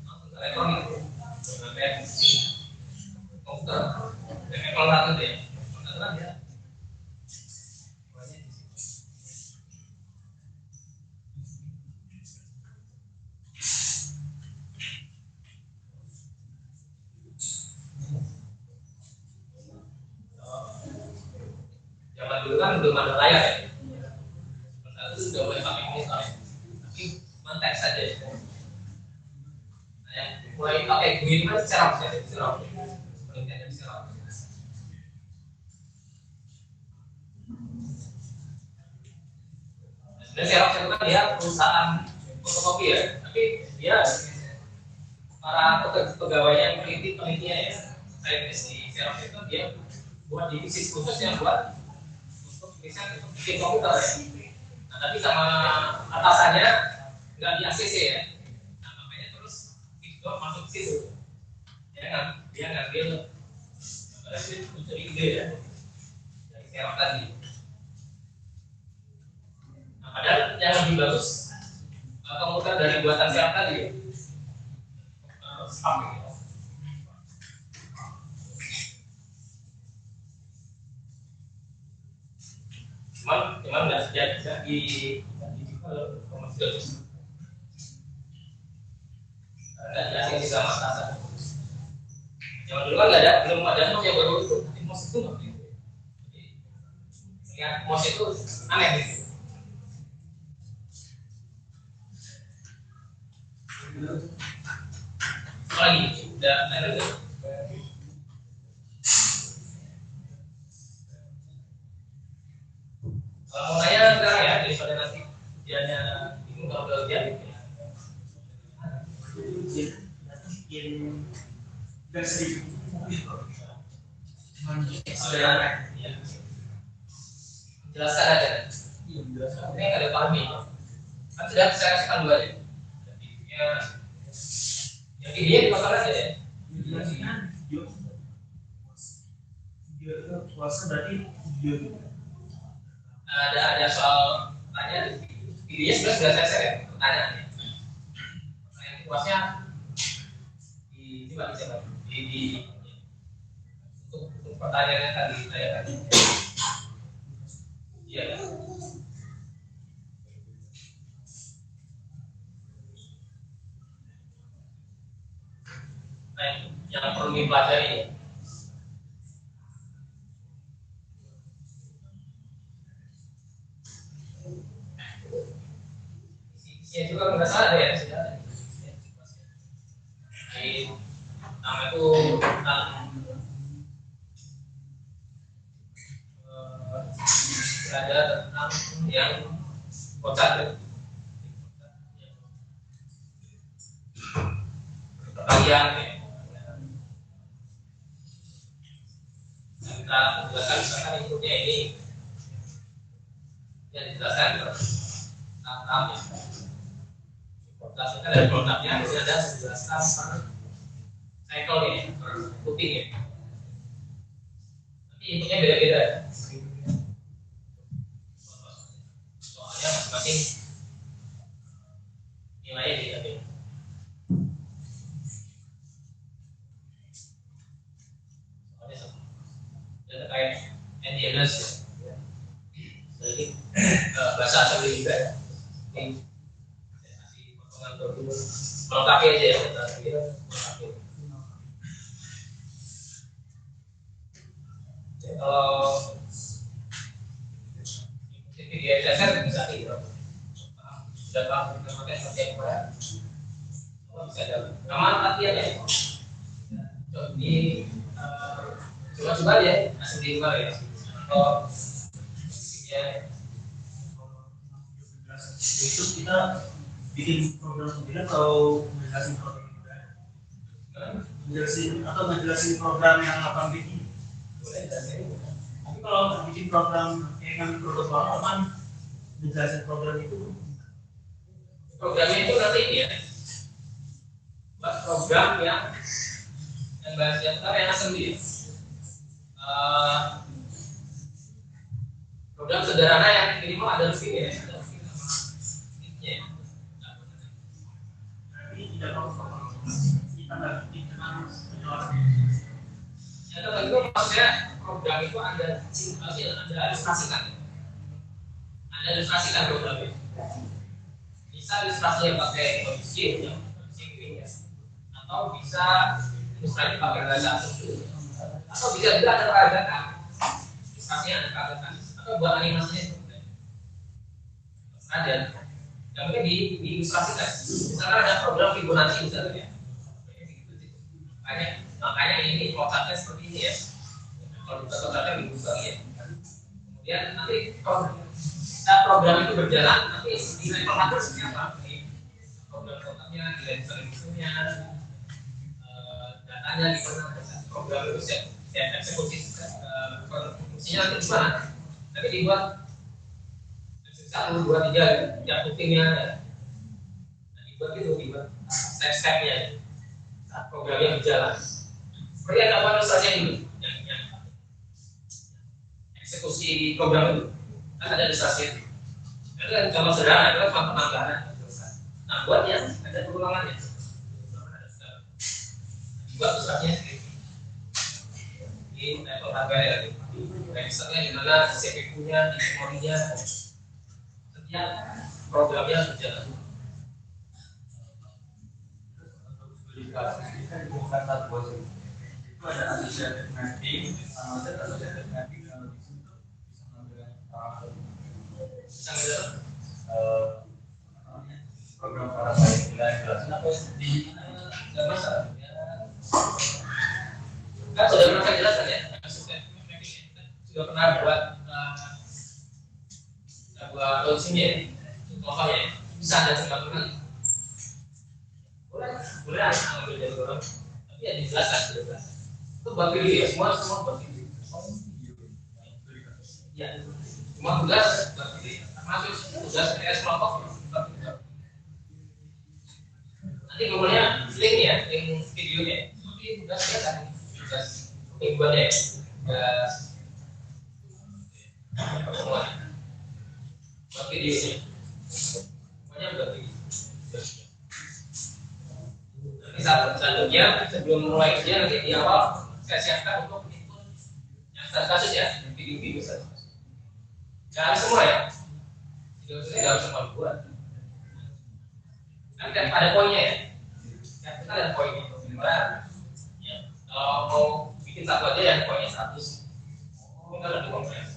langsung ke elektronik sampai komputer kalau satu deh komputer dia zaman dulu kan belum ada layar ya. Sementara itu sudah mulai pakai monitor ya. Tapi cuma teks saja ya. Nah, yang mulai pakai GUI kan serap ya, serap. Penelitiannya serap. Sebenarnya serap itu kan dia perusahaan fotokopi ya, tapi dia para pegawai yang penelitinya ya, saintis di serap itu dia buat divisi khusus yang buat bisa bikin komputer ya. Nah, tapi sama atasannya nggak di ACC ya. Nah, makanya terus itu masuk ke situ. Dia ngambil unsur ide ya dari serap tadi. Nah, padahal yang lebih bagus komputer dari buatan serap tadi ya. Sampai cuman nggak bisa di komersial nggak dikasih di sama atasan. Zaman dulu kan belum ada mouse yang baru itu, mouse itu nggak gitu. Jadi ya mouse itu aneh gitu. Lagi udah ada. Kalau mau nanya sekarang ya daripada nanti dianya bingung model dia gitu ya. Sederhana ya. Jelaskan aja. Ini nggak ada pahami. Kan sudah saya kasihkan dua aja. Yang dia dipasang aja ya. Puasa berarti ada soal tanya videonya sudah saya share ya pertanyaannya. Pertanyaan puasnya di untuk pertanyaannya tadi saya tadi. Iya. Nah, yang perlu dipelajari. Ya juga nggak salah ya, di nama itu ada tentang yang kotak pertanyaan kita jelaskan misalkan inputnya ini yang dijelaskan tahapnya. Jelaskan dari produknya, kemudian ada menjelaskan cycle nih, putih ya. Tapi inputnya beda-beda. Soalnya masing-masing nilainya beda-beda. Soalnya terkait NDNS ya. Jadi bahasa assembly juga ya. Melengkapi aja ya kita kira melengkapi. Kalau video saya bisa gitu. Sudah paham informasi seperti apa? Bisa jalan. Kamar latihan ya. Jadi coba ya masih di luar ya. Kalau ya itu kita bikin program sendiri atau ngejelasin program juga? Ngejelasin program yang 8 bit ini? boleh dan Tapi kalau bikin program yang ngambil protokol aman, ngejelasin program itu? programnya itu nanti ini ya. Buat program yang bahasa yang sendiri. Program sederhana yang minimal ada mesinnya ya. Tidak perlu kita nggak bikin tentang penjualan. Ya tentu maksudnya program itu ada ilustrasikan. Ada ilustrasikan programnya. Bisa ilustrasinya pakai kondisi ya, ya. Atau bisa ilustrasi pakai bahasa asing. Atau bisa juga ada paragraf. Ilustrasinya ada paragraf. Atau buat animasinya seperti itu. Ada. Yang penting diilustrasikan. Misalkan ada program Fibonacci misalnya. Makanya ini kotaknya seperti ini ya. Kalau kita kotaknya dibuka ya. Kemudian nanti program itu berjalan, nanti nilai kotaknya seperti apa? Program kotaknya, nilai distribusinya, datanya di mana? Program itu siap eksekusi fungsinya nanti di mana? Nanti dibuat 1, 2, 3 tiap buktinya dibuat step-stepnya saat programnya berjalan. Seperti ada apa saja dulu yang eksekusi program itu kan ada ilustrasi. Itu kan contoh sederhana, itu kan penambahan. Nah buat yang ada pengulangannya, buat ilustrasinya sendiri. Di level hardware lagi, registernya di mana, CPU-nya, di memorinya. Programnya berjalan. Itu ada asosiatif mapping, sama ada asosiatif mapping kalau di situ bisa mengambil program para saya jelasin apa di Nggak masalah. Kan sudah pernah saya jelaskan ya. Sudah pernah buat solusinya, contohnya bisa ada tingkatan boleh ambil dari orang tapi ya dijelaskan itu buat video ya semua buat video ya semua tugas buat video termasuk tugas PS kelompok nanti kemudian link ya link videonya tapi tugasnya kan tugas mingguannya tugas semua buat videonya semuanya buat video. Selanjutnya sebelum mulai kerja nanti di awal saya siapkan untuk input yang kasus ya video jangan semua ya tidak harus semua buat nanti ada poinnya ya kita ada poinnya ya. Kalau mau bikin satu aja ya poinnya 100 kita ada poinnya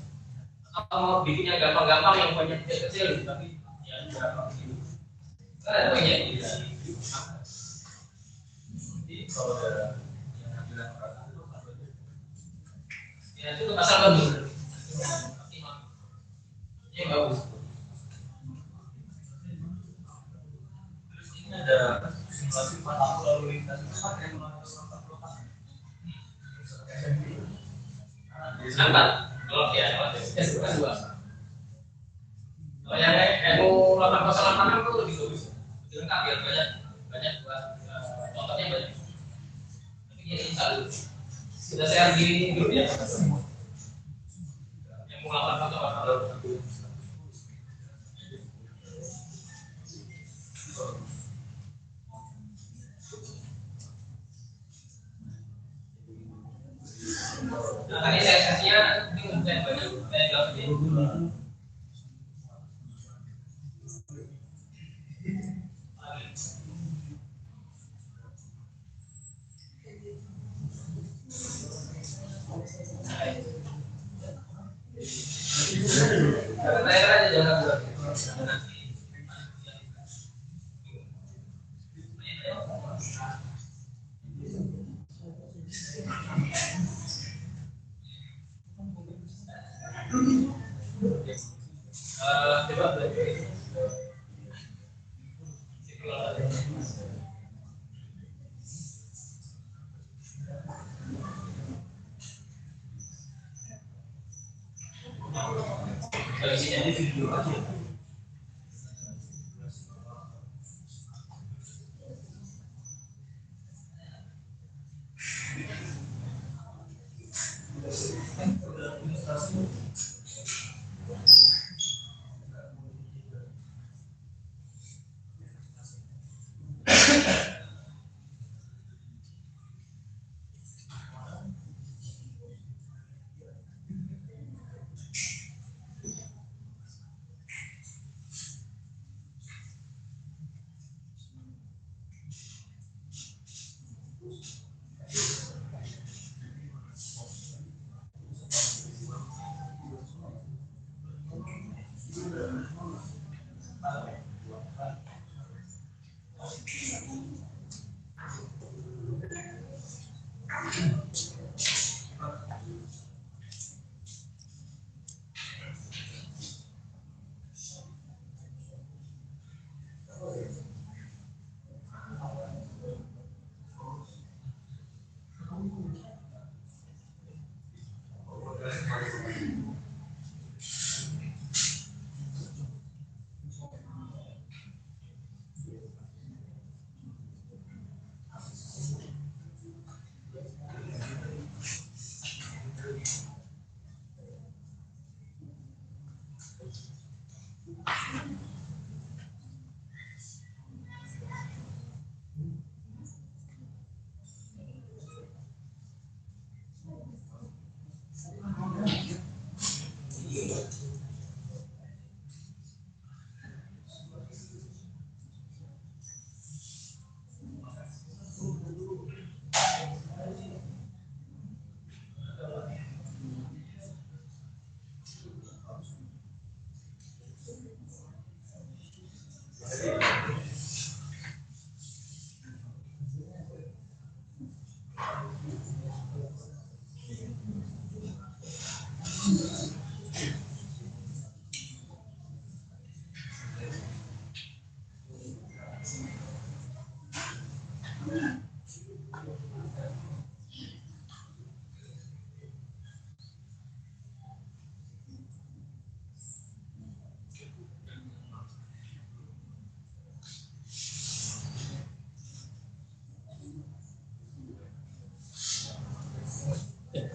atau mau bikin yang gampang-gampang yang poinnya kecil tapi ya berapa gitu kita ada poinnya kalau ada yang bilang ya itu pasal bagus ini bagus ini ada simulasi pelaku lalu lintas nampak kalau ya itu kan 2 kalau yang NU 808 itu lebih bagus lebih lengkap biar banyak buat contohnya banyak ini satu sudah saya di grup ya yang mau lapor atau nah tadi saya sesinya ini untuk yang banyak saya jawab ini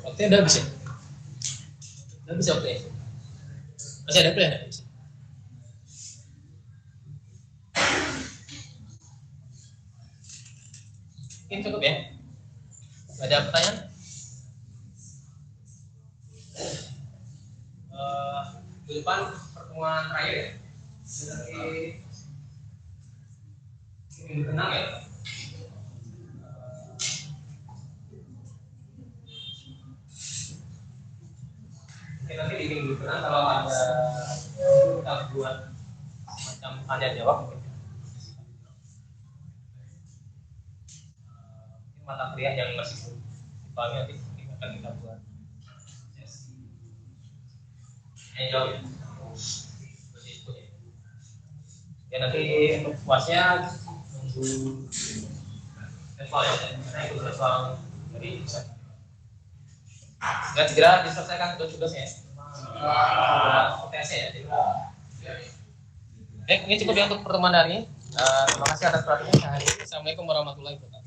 Waktunya udah habis ya? Udah habis ya waktunya? Masih ada plan ya? Mungkin cukup ya? Ada pertanyaan? Di depan pertemuan terakhir ya? Dari minggu tenang ya? Mungkin nanti di minggu tenang kalau ada kita buat macam tanya jawab mungkin. Mungkin mata kuliah yang masih belum dipahami nanti akan kita buat sesi tanya jawab ya. Ya nanti untuk puasnya nunggu level ya, karena itu level dari nggak segera diselesaikan tugas-tugasnya UTS ya. Baik, ini cukup ya untuk pertemuan hari ini. Terima kasih atas perhatiannya hari ini. Assalamualaikum warahmatullahi wabarakatuh.